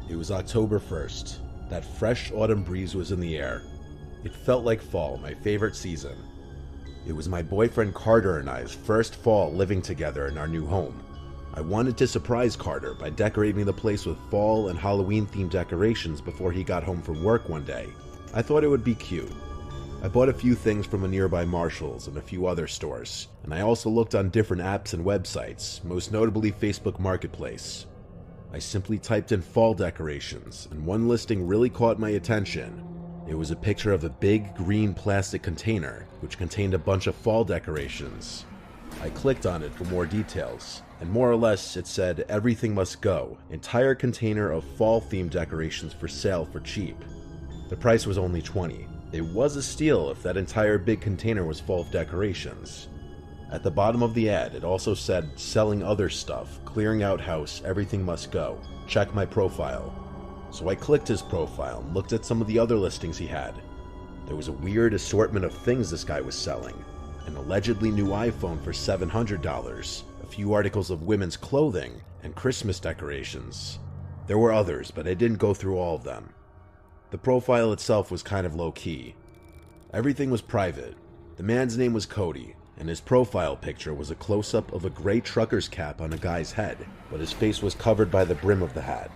It was October 1st. That fresh autumn breeze was in the air. It felt like fall, my favorite season. It was my boyfriend Carter and I's first fall living together in our new home. I wanted to surprise Carter by decorating the place with fall and Halloween-themed decorations before he got home from work one day. I thought it would be cute. I bought a few things from a nearby Marshall's and a few other stores, and I also looked on different apps and websites, most notably Facebook Marketplace. I simply typed in fall decorations, and one listing really caught my attention. It was a picture of a big green plastic container, which contained a bunch of fall decorations. I clicked on it for more details, and more or less it said everything must go, entire container of fall-themed decorations for sale for cheap. The price was only $20. It was a steal if that entire big container was full of decorations. At the bottom of the ad, it also said, selling other stuff, clearing out house, everything must go. Check my profile. So I clicked his profile and looked at some of the other listings he had. There was a weird assortment of things this guy was selling. An allegedly new iPhone for $700, a few articles of women's clothing, and Christmas decorations. There were others, but I didn't go through all of them. The profile itself was kind of low-key. Everything was private. The man's name was Cody, and his profile picture was a close-up of a gray trucker's cap on a guy's head, but his face was covered by the brim of the hat.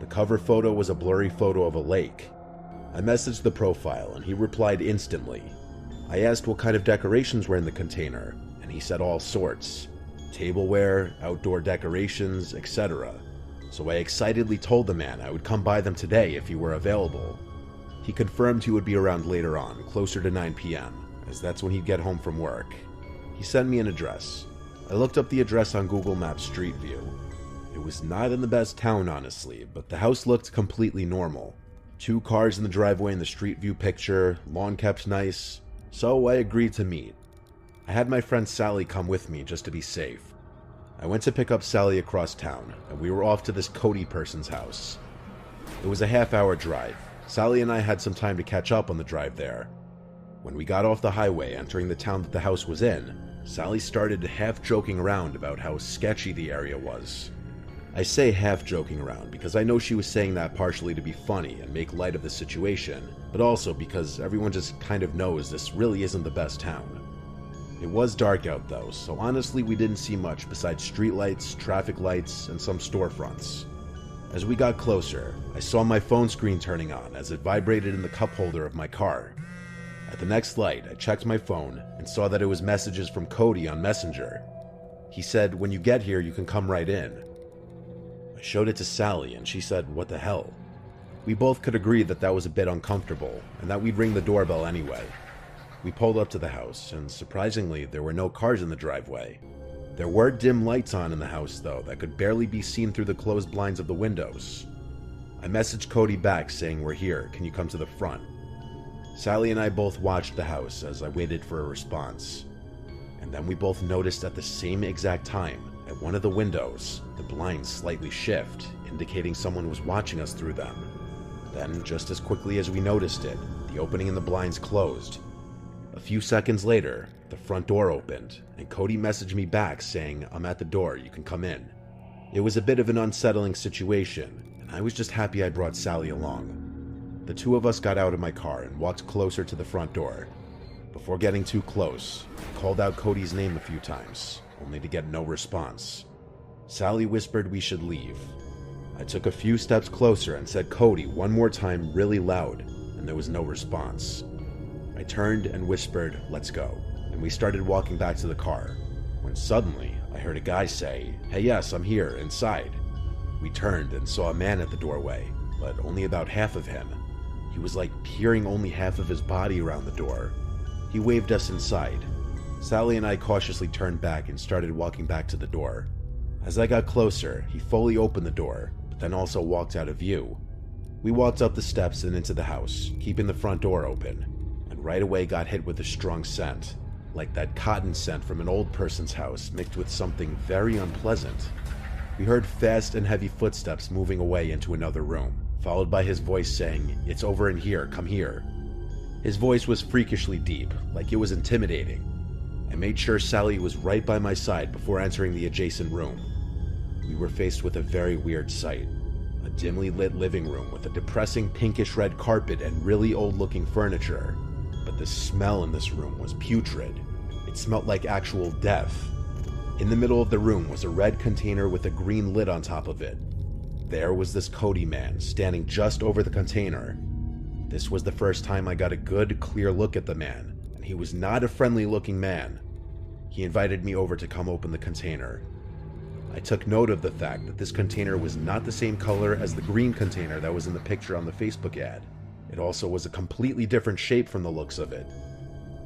The cover photo was a blurry photo of a lake. I messaged the profile, and he replied instantly. I asked what kind of decorations were in the container, and he said all sorts. Tableware, outdoor decorations, etc. So I excitedly told the man I would come by them today if he were available. He confirmed he would be around later on, closer to 9 p.m., as that's when he'd get home from work. He sent me an address. I looked up the address on Google Maps Street View. It was not in the best town, honestly, but the house looked completely normal. 2 cars in the driveway in the Street View picture, lawn kept nice, so I agreed to meet. I had my friend Sally come with me just to be safe. I went to pick up Sally across town, and we were off to this Cody person's house. It was a half-hour drive. Sally and I had some time to catch up on the drive there. When we got off the highway entering the town that the house was in, Sally started half joking around about how sketchy the area was. I say half joking around because I know she was saying that partially to be funny and make light of the situation, but also because everyone just kind of knows this really isn't the best town. It was dark out though, so honestly we didn't see much besides streetlights, traffic lights, and some storefronts. As we got closer, I saw my phone screen turning on as it vibrated in the cup holder of my car. At the next light, I checked my phone and saw that it was messages from Cody on Messenger. He said, "When you get here, you can come right in." I showed it to Sally and she said, "What the hell?" We both could agree that that was a bit uncomfortable and that we'd ring the doorbell anyway. We pulled up to the house and surprisingly, there were no cars in the driveway. There were dim lights on in the house though that could barely be seen through the closed blinds of the windows. I messaged Cody back saying, "We're here, can you come to the front?" Sally and I both watched the house as I waited for a response. And then we both noticed at the same exact time, at one of the windows, the blinds slightly shift, indicating someone was watching us through them. Then, just as quickly as we noticed it, the opening in the blinds closed. A few seconds later, the front door opened, and Cody messaged me back saying, "I'm at the door, you can come in." It was a bit of an unsettling situation, and I was just happy I brought Sally along. The two of us got out of my car and walked closer to the front door. Before getting too close, I called out Cody's name a few times, only to get no response. Sally whispered we should leave. I took a few steps closer and said "Cody" one more time really loud, and there was no response. I turned and whispered, "Let's go," and we started walking back to the car, when suddenly I heard a guy say, "Hey, yes, I'm here, inside." We turned and saw a man at the doorway, but only about half of him. He was like peering only half of his body around the door. He waved us inside. Sally and I cautiously turned back and started walking back to the door. As I got closer, he fully opened the door, but then also walked out of view. We walked up the steps and into the house, keeping the front door open, and right away got hit with a strong scent, like that cotton scent from an old person's house mixed with something very unpleasant. We heard fast and heavy footsteps moving away into another room, followed by his voice saying, "It's over in here, come here." His voice was freakishly deep, like it was intimidating. I made sure Sally was right by my side before entering the adjacent room. We were faced with a very weird sight. A dimly lit living room with a depressing pinkish red carpet and really old looking furniture. But the smell in this room was putrid. It smelled like actual death. In the middle of the room was a red container with a green lid on top of it. There was this Cody man standing just over the container. This was the first time I got a good, clear look at the man, and he was not a friendly looking man. He invited me over to come open the container. I took note of the fact that this container was not the same color as the green container that was in the picture on the Facebook ad. It also was a completely different shape from the looks of it.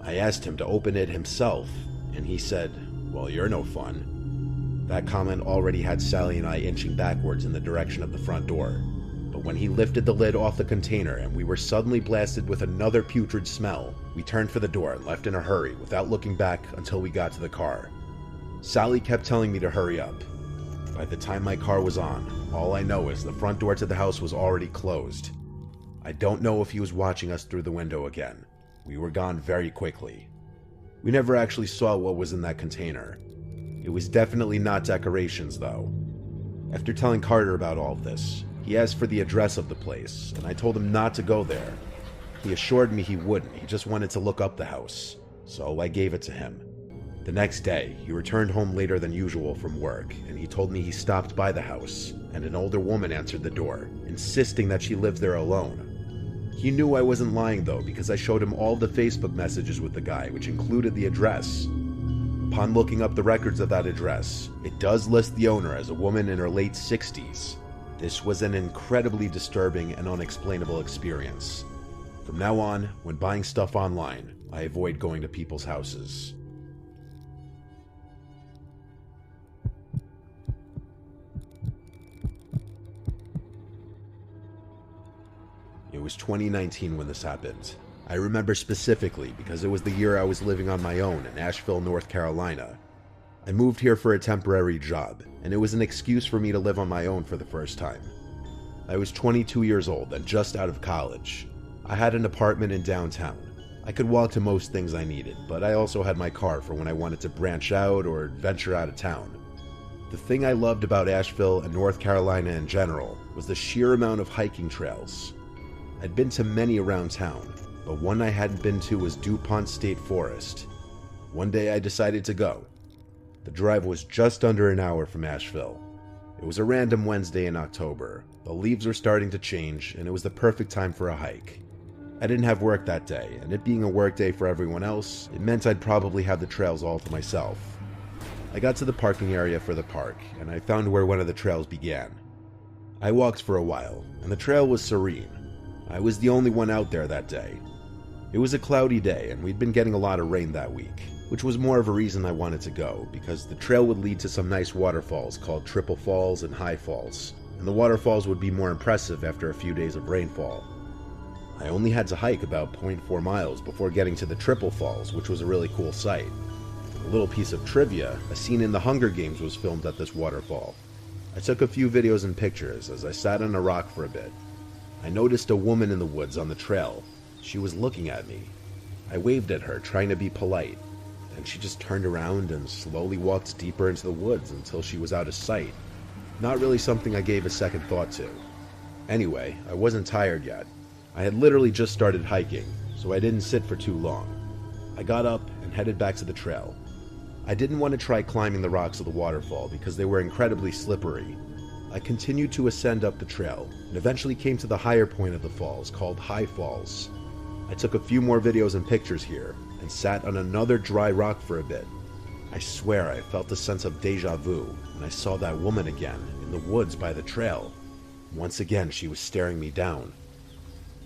I asked him to open it himself, and he said, "Well, you're no fun." That comment already had Sally and I inching backwards in the direction of the front door. But when he lifted the lid off the container and we were suddenly blasted with another putrid smell, we turned for the door and left in a hurry without looking back until we got to the car. Sally kept telling me to hurry up. By the time my car was on, all I know is the front door to the house was already closed. I don't know if he was watching us through the window again. We were gone very quickly. We never actually saw what was in that container. It was definitely not decorations, though. After telling Carter about all of this, he asked for the address of the place, and I told him not to go there. He assured me he wouldn't, he just wanted to look up the house, so I gave it to him. The next day, he returned home later than usual from work, and he told me he stopped by the house, and an older woman answered the door, insisting that she lived there alone. He knew I wasn't lying though, because I showed him all the Facebook messages with the guy, which included the address. Upon looking up the records of that address, it does list the owner as a woman in her late 60s. This was an incredibly disturbing and unexplainable experience. From now on, when buying stuff online, I avoid going to people's houses. It was 2019 when this happened. I remember specifically because it was the year I was living on my own in Asheville, North Carolina. I moved here for a temporary job, and it was an excuse for me to live on my own for the first time. I was 22 years old and just out of college. I had an apartment in downtown. I could walk to most things I needed, but I also had my car for when I wanted to branch out or venture out of town. The thing I loved about Asheville and North Carolina in general was the sheer amount of hiking trails. I'd been to many around town, but one I hadn't been to was DuPont State Forest. One day I decided to go. The drive was just under an hour from Asheville. It was a random Wednesday in October. The leaves were starting to change, and it was the perfect time for a hike. I didn't have work that day, and it being a work day for everyone else, it meant I'd probably have the trails all to myself. I got to the parking area for the park, and I found where one of the trails began. I walked for a while, and the trail was serene. I was the only one out there that day. It was a cloudy day, and we'd been getting a lot of rain that week, which was more of a reason I wanted to go, because the trail would lead to some nice waterfalls called Triple Falls and High Falls, and the waterfalls would be more impressive after a few days of rainfall. I only had to hike about 0.4 miles before getting to the Triple Falls, which was a really cool sight. A little piece of trivia, a scene in The Hunger Games was filmed at this waterfall. I took a few videos and pictures as I sat on a rock for a bit. I noticed a woman in the woods on the trail. She was looking at me. I waved at her, trying to be polite. Then she just turned around and slowly walked deeper into the woods until she was out of sight. Not really something I gave a second thought to. Anyway, I wasn't tired yet. I had literally just started hiking, so I didn't sit for too long. I got up and headed back to the trail. I didn't want to try climbing the rocks of the waterfall because they were incredibly slippery. I continued to ascend up the trail and eventually came to the higher point of the falls called High Falls. I took a few more videos and pictures here and sat on another dry rock for a bit. I swear I felt a sense of deja vu when I saw that woman again in the woods by the trail. Once again, she was staring me down.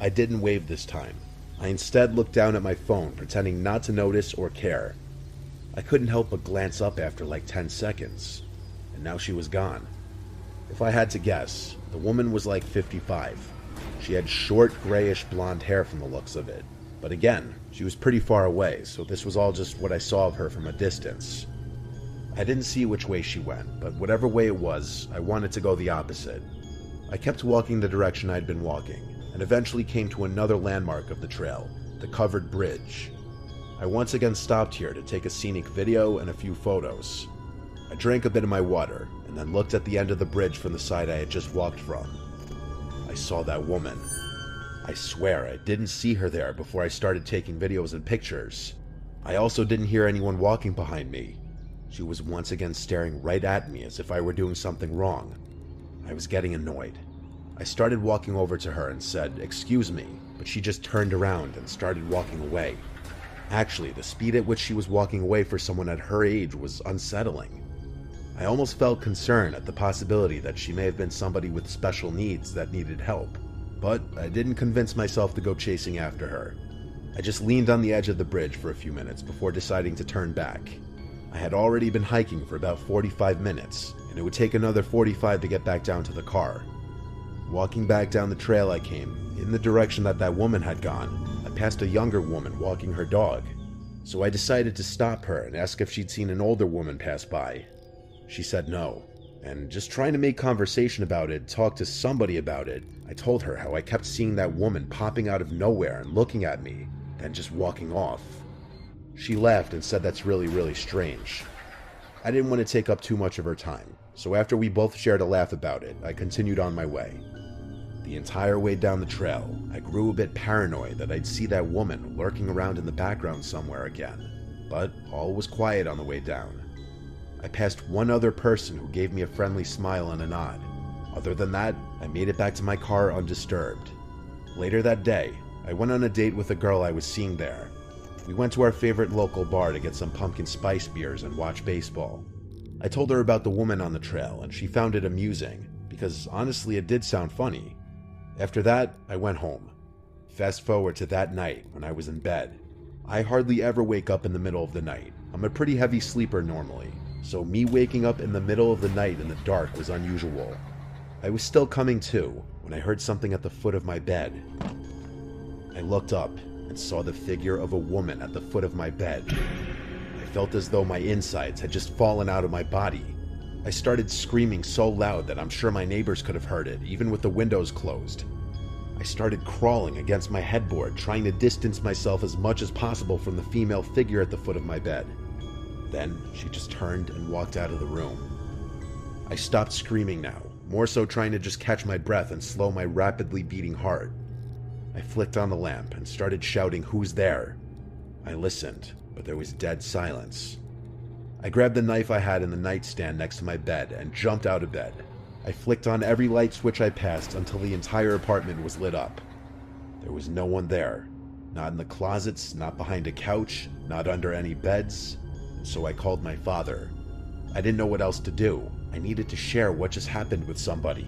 I didn't wave this time. I instead looked down at my phone, pretending not to notice or care. I couldn't help but glance up after like 10 seconds, and now she was gone. If I had to guess, the woman was like 55. She had short, grayish blonde hair from the looks of it. But again, she was pretty far away, so this was all just what I saw of her from a distance. I didn't see which way she went, but whatever way it was, I wanted to go the opposite. I kept walking the direction I'd been walking, and eventually came to another landmark of the trail, the covered bridge. I once again stopped here to take a scenic video and a few photos. I drank a bit of my water, and then looked at the end of the bridge from the side I had just walked from. I saw that woman. I swear I didn't see her there before I started taking videos and pictures. I also didn't hear anyone walking behind me. She was once again staring right at me as if I were doing something wrong. I was getting annoyed. I started walking over to her and said, "Excuse me," but she just turned around and started walking away. Actually, the speed at which she was walking away for someone at her age was unsettling. I almost felt concern at the possibility that she may have been somebody with special needs that needed help, but I didn't convince myself to go chasing after her. I just leaned on the edge of the bridge for a few minutes before deciding to turn back. I had already been hiking for about 45 minutes, and it would take another 45 to get back down to the car. Walking back down the trail I came, in the direction that woman had gone, I passed a younger woman walking her dog. So I decided to stop her and ask if she'd seen an older woman pass by. She said no, and just trying to make conversation about it, talk to somebody about it, I told her how I kept seeing that woman popping out of nowhere and looking at me, then just walking off. She laughed and said that's really strange. I didn't want to take up too much of her time, so after we both shared a laugh about it, I continued on my way. The entire way down the trail, I grew a bit paranoid that I'd see that woman lurking around in the background somewhere again, but all was quiet on the way down. I passed one other person who gave me a friendly smile and a nod. Other than that, I made it back to my car undisturbed. Later that day, I went on a date with a girl I was seeing there. We went to our favorite local bar to get some pumpkin spice beers and watch baseball. I told her about the woman on the trail, and she found it amusing, because honestly it did sound funny. After that, I went home. Fast forward to that night when I was in bed. I hardly ever wake up in the middle of the night. I'm a pretty heavy sleeper normally, so me waking up in the middle of the night in the dark was unusual. I was still coming to when I heard something at the foot of my bed. I looked up and saw the figure of a woman at the foot of my bed. I felt as though my insides had just fallen out of my body. I started screaming so loud that I'm sure my neighbors could have heard it, even with the windows closed. I started crawling against my headboard, trying to distance myself as much as possible from the female figure at the foot of my bed. Then she just turned and walked out of the room. I stopped screaming now, more so trying to just catch my breath and slow my rapidly beating heart. I flicked on the lamp and started shouting, "Who's there?" I listened, but there was dead silence. I grabbed the knife I had in the nightstand next to my bed and jumped out of bed. I flicked on every light switch I passed until the entire apartment was lit up. There was no one there. Not in the closets, not behind a couch, not under any beds. So I called my father. I didn't know what else to do. I needed to share what just happened with somebody.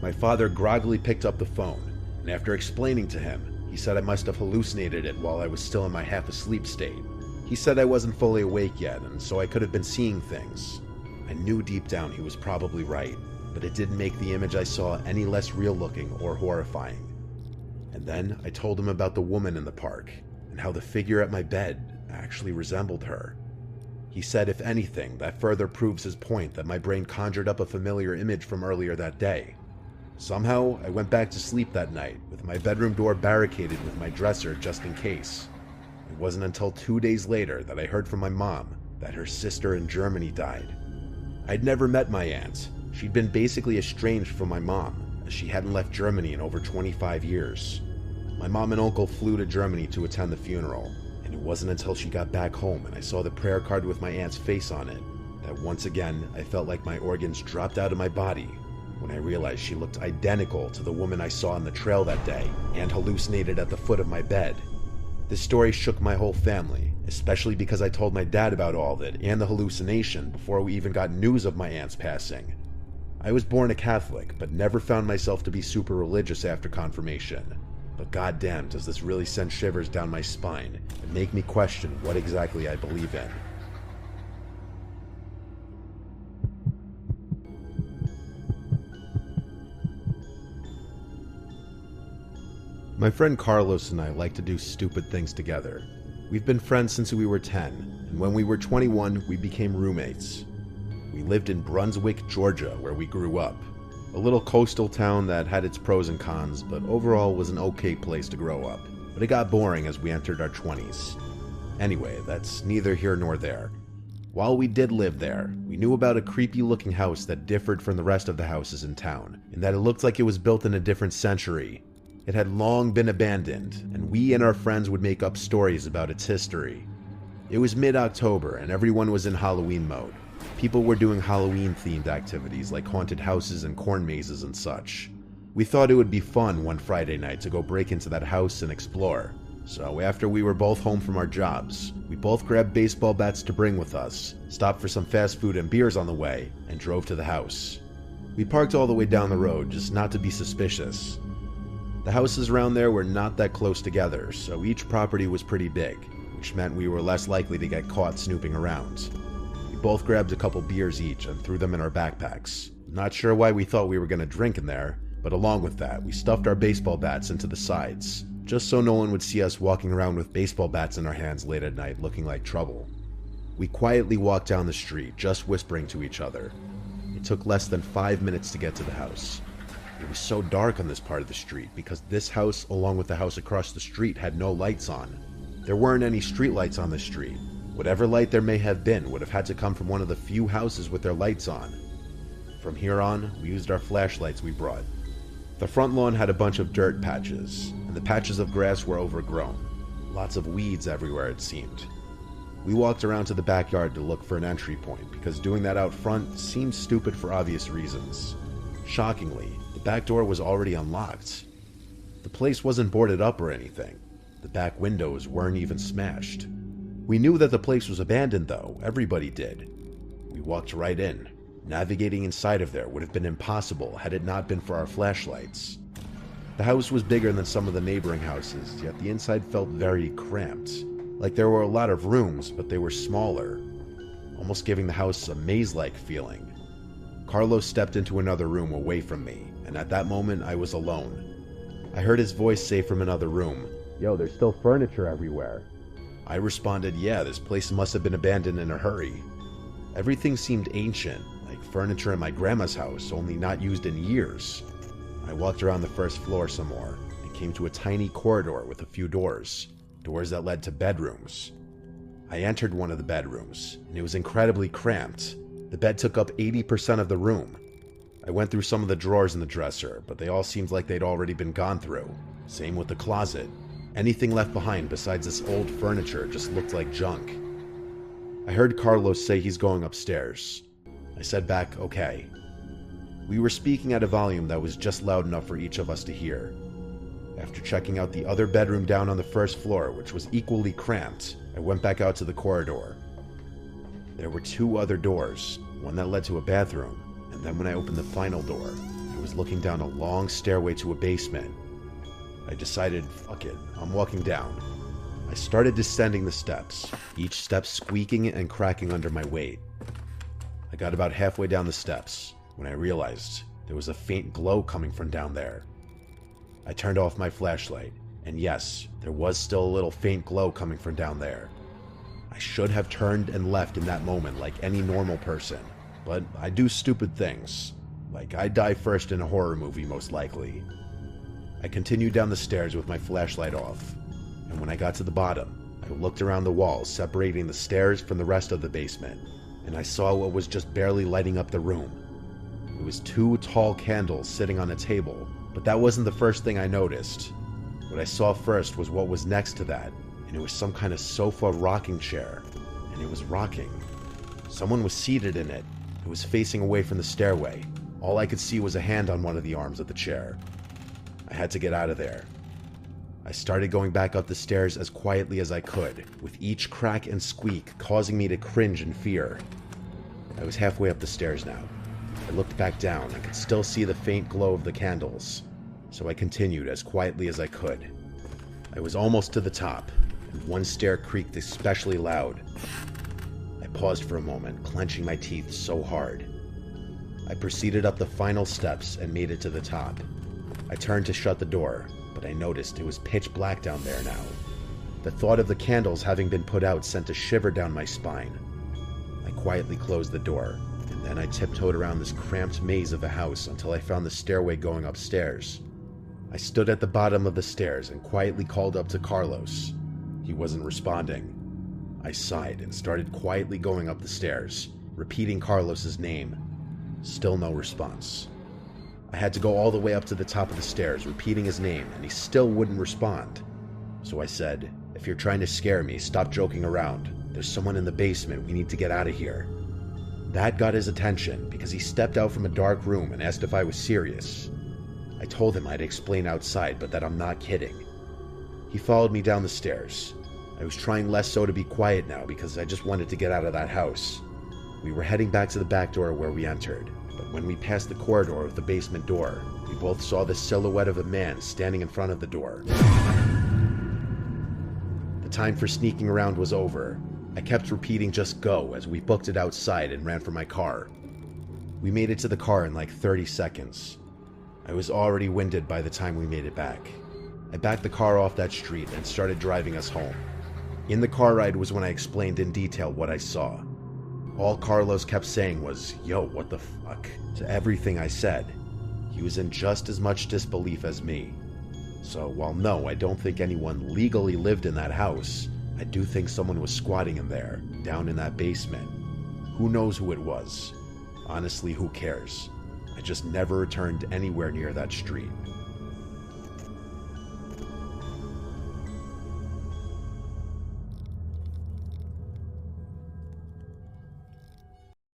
My father groggily picked up the phone, and after explaining to him, he said I must have hallucinated it while I was still in my half-asleep state. He said I wasn't fully awake yet, and so I could have been seeing things. I knew deep down he was probably right, but it didn't make the image I saw any less real-looking or horrifying. And then I told him about the woman in the park, and how the figure at my bed actually resembled her. He said if anything, that further proves his point that my brain conjured up a familiar image from earlier that day. Somehow, I went back to sleep that night, with my bedroom door barricaded with my dresser just in case. It wasn't until 2 days later that I heard from my mom that her sister in Germany died. I'd never met my aunt. She'd been basically estranged from my mom, as she hadn't left Germany in over 25 years. My mom and uncle flew to Germany to attend the funeral, and it wasn't until she got back home and I saw the prayer card with my aunt's face on it that once again I felt like my organs dropped out of my body when I realized she looked identical to the woman I saw on the trail that day and hallucinated at the foot of my bed. This story shook my whole family, especially because I told my dad about all of it and the hallucination before we even got news of my aunt's passing. I was born a Catholic, but never found myself to be super religious after confirmation. But goddamn, does this really send shivers down my spine and make me question what exactly I believe in. My friend Carlos and I like to do stupid things together. We've been friends since we were 10, and when we were 21, we became roommates. We lived in Brunswick, Georgia, where we grew up. A little coastal town that had its pros and cons, but overall was an okay place to grow up. But it got boring as we entered our 20s. Anyway, that's neither here nor there. While we did live there, we knew about a creepy looking house that differed from the rest of the houses in town, in that it looked like it was built in a different century. It had long been abandoned, and we and our friends would make up stories about its history. It was mid-October and everyone was in Halloween mode. People were doing Halloween-themed activities like haunted houses and corn mazes and such. We thought it would be fun one Friday night to go break into that house and explore. So after we were both home from our jobs, we both grabbed baseball bats to bring with us, stopped for some fast food and beers on the way, and drove to the house. We parked all the way down the road just not to be suspicious. The houses around there were not that close together, so each property was pretty big, which meant we were less likely to get caught snooping around. We both grabbed a couple beers each and threw them in our backpacks. Not sure why we thought we were going to drink in there, but along with that, we stuffed our baseball bats into the sides, just so no one would see us walking around with baseball bats in our hands late at night looking like trouble. We quietly walked down the street, just whispering to each other. It took less than 5 minutes to get to the house. It was so dark on this part of the street because this house, along with the house across the street, had no lights on. There weren't any street lights on the street. Whatever light there may have been would have had to come from one of the few houses with their lights on. From here on, we used our flashlights we brought. The front lawn had a bunch of dirt patches, and the patches of grass were overgrown. Lots of weeds everywhere, it seemed. We walked around to the backyard to look for an entry point, because doing that out front seemed stupid for obvious reasons. Shockingly, the back door was already unlocked. The place wasn't boarded up or anything. The back windows weren't even smashed. We knew that the place was abandoned though, everybody did. We walked right in. Navigating inside of there would have been impossible had it not been for our flashlights. The house was bigger than some of the neighboring houses, yet the inside felt very cramped. Like there were a lot of rooms, but they were smaller, almost giving the house a maze-like feeling. Carlos stepped into another room away from me, and at that moment I was alone. I heard his voice say from another room, "Yo, there's still furniture everywhere." I responded, "Yeah, this place must have been abandoned in a hurry." Everything seemed ancient, like furniture in my grandma's house, only not used in years. I walked around the first floor some more, and came to a tiny corridor with a few doors that led to bedrooms. I entered one of the bedrooms, and it was incredibly cramped. The bed took up 80% of the room. I went through some of the drawers in the dresser, but they all seemed like they'd already been gone through. Same with the closet. Anything left behind besides this old furniture just looked like junk. I heard Carlos say he's going upstairs. I said back, okay. We were speaking at a volume that was just loud enough for each of us to hear. After checking out the other bedroom down on the first floor, which was equally cramped, I went back out to the corridor. There were two other doors, one that led to a bathroom, and then when I opened the final door, I was looking down a long stairway to a basement. I decided, fuck it, I'm walking down. I started descending the steps, each step squeaking and cracking under my weight. I got about halfway down the steps when I realized there was a faint glow coming from down there. I turned off my flashlight, and yes, there was still a little faint glow coming from down there. I should have turned and left in that moment like any normal person, but I do stupid things. Like I die first in a horror movie most likely. I continued down the stairs with my flashlight off, and when I got to the bottom, I looked around the walls separating the stairs from the rest of the basement, and I saw what was just barely lighting up the room. It was two tall candles sitting on a table, but that wasn't the first thing I noticed. What I saw first was what was next to that, and it was some kind of sofa rocking chair, and it was rocking. Someone was seated in it. It was facing away from the stairway. All I could see was a hand on one of the arms of the chair. I had to get out of there. I started going back up the stairs as quietly as I could, with each crack and squeak causing me to cringe in fear. I was halfway up the stairs now. I looked back down and could still see the faint glow of the candles, so I continued as quietly as I could. I was almost to the top, and one stair creaked especially loud. I paused for a moment, clenching my teeth so hard. I proceeded up the final steps and made it to the top. I turned to shut the door, but I noticed it was pitch black down there now. The thought of the candles having been put out sent a shiver down my spine. I quietly closed the door, and then I tiptoed around this cramped maze of a house until I found the stairway going upstairs. I stood at the bottom of the stairs and quietly called up to Carlos. He wasn't responding. I sighed and started quietly going up the stairs, repeating Carlos's name. Still no response. I had to go all the way up to the top of the stairs, repeating his name, and he still wouldn't respond. So I said, "If you're trying to scare me, stop joking around. There's someone in the basement. We need to get out of here." That got his attention because he stepped out from a dark room and asked if I was serious. I told him I'd explain outside, but that I'm not kidding. He followed me down the stairs. I was trying less so to be quiet now because I just wanted to get out of that house. We were heading back to the back door where we entered, but when we passed the corridor of the basement door, we both saw the silhouette of a man standing in front of the door. The time for sneaking around was over. I kept repeating just go as we booked it outside and ran for my car. We made it to the car in like 30 seconds. I was already winded by the time we made it back. I backed the car off that street and started driving us home. In the car ride was when I explained in detail what I saw. All Carlos kept saying was, "Yo, what the fuck?" to everything I said. He was in just as much disbelief as me. So while no, I don't think anyone legally lived in that house, I do think someone was squatting in there, down in that basement. Who knows who it was? Honestly, who cares? I just never returned anywhere near that street.